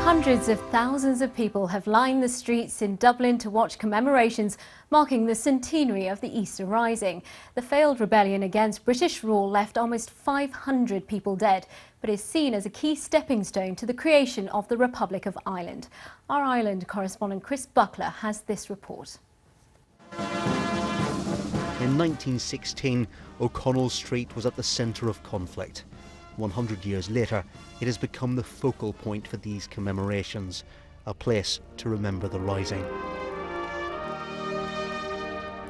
Hundreds of thousands of people have lined the streets in Dublin to watch commemorations marking the centenary of the Easter Rising. The failed rebellion against British rule left almost 500 people dead, but is seen as a key stepping stone to the creation of the Republic of Ireland. Our Ireland correspondent Chris Buckler has this report. In 1916, O'Connell Street was at the centre of conflict. 100 years later, it has become the focal point for these commemorations, a place to remember the Rising.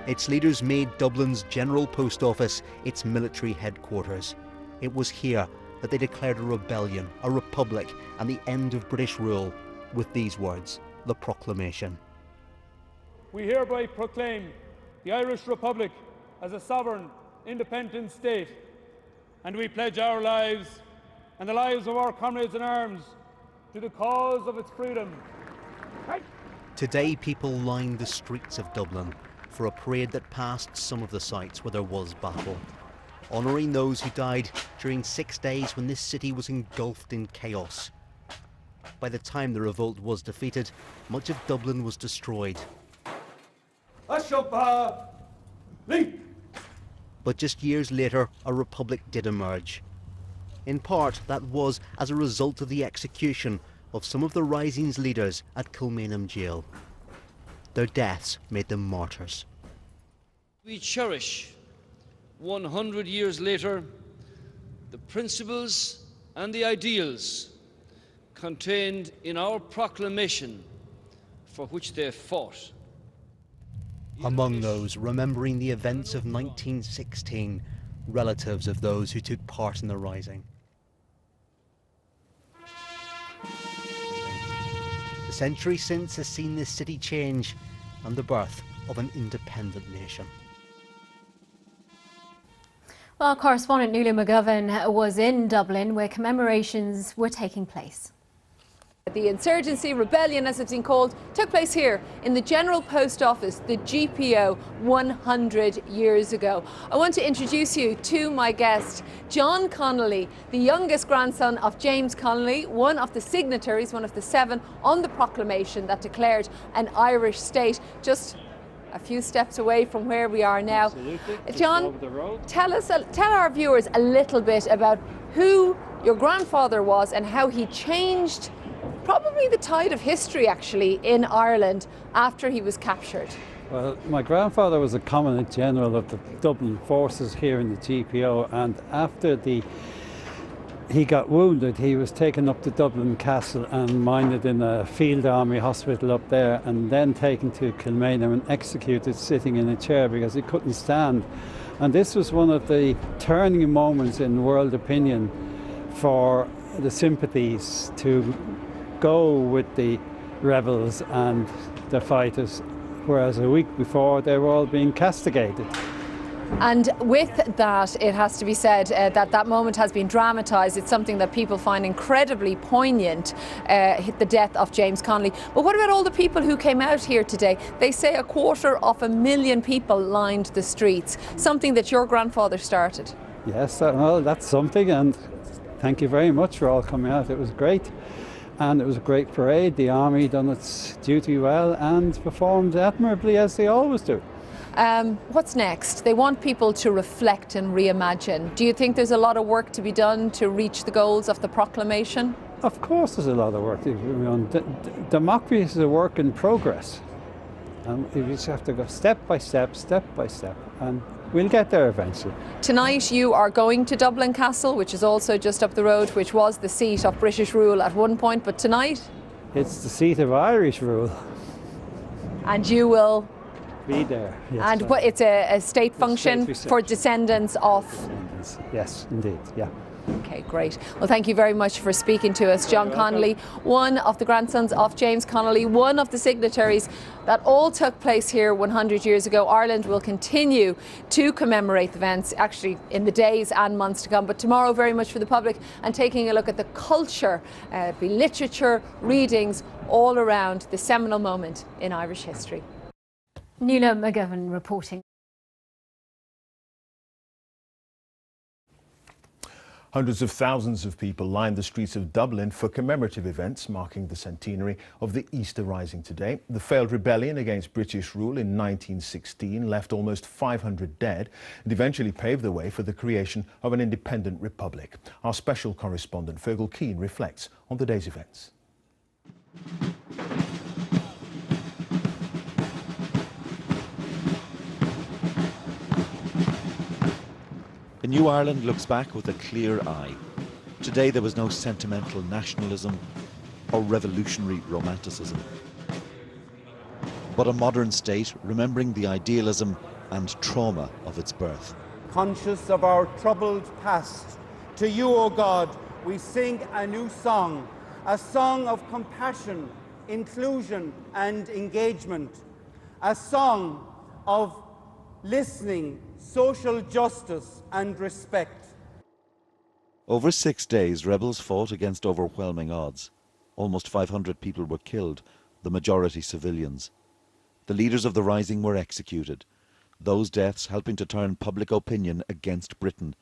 Its leaders made Dublin's General Post Office its military headquarters. It was here that they declared a rebellion, a republic, and the end of British rule with these words, the Proclamation. We hereby proclaim the Irish Republic as a sovereign, independent state, and we pledge our lives and the lives of our comrades in arms to the cause of its freedom. Right. Today, people lined the streets of Dublin for a parade that passed some of the sites where there was battle, honouring those who died during 6 days when this city was engulfed in chaos. By the time the revolt was defeated, much of Dublin was destroyed. But just years later, a republic did emerge. In part, that was as a result of the execution of some of the Rising's leaders at Kilmainham Jail. Their deaths made them martyrs. We cherish, 100 years later, the principles and the ideals contained in our proclamation for which they fought. Among those remembering the events of 1916, relatives of those who took part in the Rising. The century since has seen this city change and the birth of an independent nation. Well, correspondent Nuala McGovern was in Dublin where commemorations were taking place. The insurgency, rebellion as it's been called, took place here in the General Post Office, the GPO, 100 years ago. I want to introduce you to my guest, John Connolly, the youngest grandson of James Connolly, one of the signatories, one of the 7 on the proclamation that declared an Irish state, just a few steps away from where we are now. Absolutely. John, tell our viewers a little bit about who your grandfather was and how he changed probably the tide of history actually in Ireland after he was captured. Well, my grandfather was a Commandant General of the Dublin forces here in the GPO, and after he got wounded, he was taken up to Dublin Castle and minded in a field army hospital up there, and then taken to Kilmainham and executed sitting in a chair because he couldn't stand. And this was one of the turning moments in world opinion for the sympathies to go with the rebels and the fighters, whereas a week before they were all being castigated. And with that, it has to be said that moment has been dramatised. It's something that people find incredibly poignant, the death of James Connolly. But what about all the people who came out here today? They say 250,000 people lined the streets, something that your grandfather started. Yes, well, that's something, and thank you very much for all coming out. It was great. And it was a great parade. The army done its duty well and performed admirably as they always do. What's next? They want people to reflect and reimagine. Do you think there's a lot of work to be done to reach the goals of the proclamation? Of course there's a lot of work to be done. Democracy is a work in progress. And you just have to go step by step, and we'll get there eventually. Tonight you are going to Dublin Castle, which is also just up the road, which was the seat of British rule at one point, but tonight? It's the seat of Irish rule. And you will? Be there. Yes, and what, it's a state function for descendants of? Yes, indeed, yeah. Okay, great. Well, thank you very much for speaking to us. John Connolly, one of the grandsons of James Connolly, one of the signatories that all took place here 100 years ago. Ireland will continue to commemorate the events, actually in the days and months to come, but tomorrow very much for the public, and taking a look at the culture, be literature, readings, all around the seminal moment in Irish history. Nuala McGovern reporting. Hundreds of thousands of people lined the streets of Dublin for commemorative events marking the centenary of the Easter Rising today. The failed rebellion against British rule in 1916 left almost 500 dead and eventually paved the way for the creation of an independent republic. Our special correspondent Fergal Keane reflects on the day's events. A new Ireland looks back with a clear eye. Today there was no sentimental nationalism or revolutionary romanticism, but a modern state remembering the idealism and trauma of its birth. Conscious of our troubled past, to you, O God, we sing a new song, a song of compassion, inclusion and engagement, a song of listening, social justice and respect. Over 6 days, rebels fought against overwhelming odds. Almost 500 people were killed, the majority civilians. The leaders of the rising were executed, those deaths helping to turn public opinion against Britain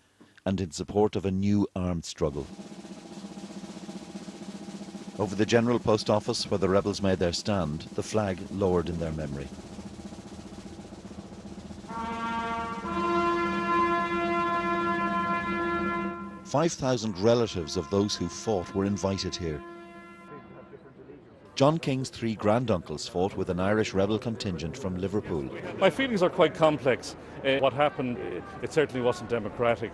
and in support of a new armed struggle. Over the General Post Office, where the rebels made their stand, the flag lowered in their memory. "5,000 relatives of those who fought were invited here. John King's 3 granduncles fought with an Irish rebel contingent from Liverpool. My feelings are quite complex. What happened, it certainly wasn't democratic,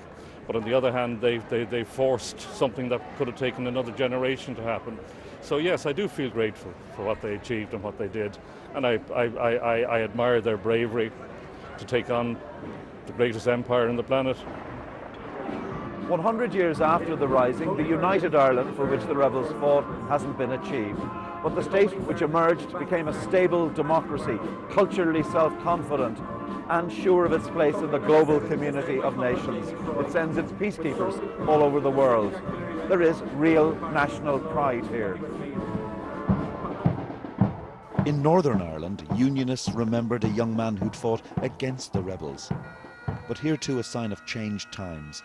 but on the other hand, they forced something that could have taken another generation to happen. So yes, I do feel grateful for what they achieved and what they did, and I admire their bravery to take on the greatest empire on the planet. 100 years after the Rising, the united Ireland for which the rebels fought hasn't been achieved. But the state which emerged became a stable democracy, culturally self-confident and sure of its place in the global community of nations. It sends its peacekeepers all over the world. There is real national pride here. In Northern Ireland, Unionists remembered a young man who'd fought against the rebels. But here too a sign of changed times.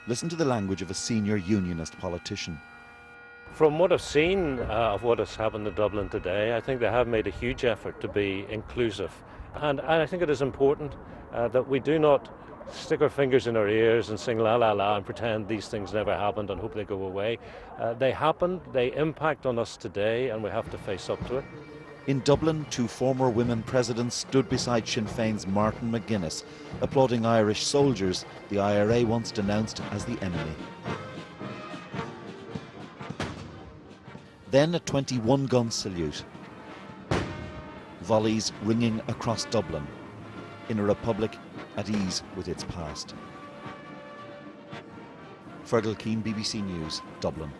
Listen to the language of a senior Unionist politician. From what I've seen of what has happened in Dublin today, I think they have made a huge effort to be inclusive. And I think it is important that we do not stick our fingers in our ears and sing la la la and pretend these things never happened and hope they go away. They happened, they impact on us today, and we have to face up to it. In Dublin, 2 former women presidents stood beside Sinn Féin's Martin McGuinness, applauding Irish soldiers the IRA once denounced as the enemy. Then a 21-gun salute. Volleys ringing across Dublin, in a republic at ease with its past. Fergal Keane, BBC News, Dublin.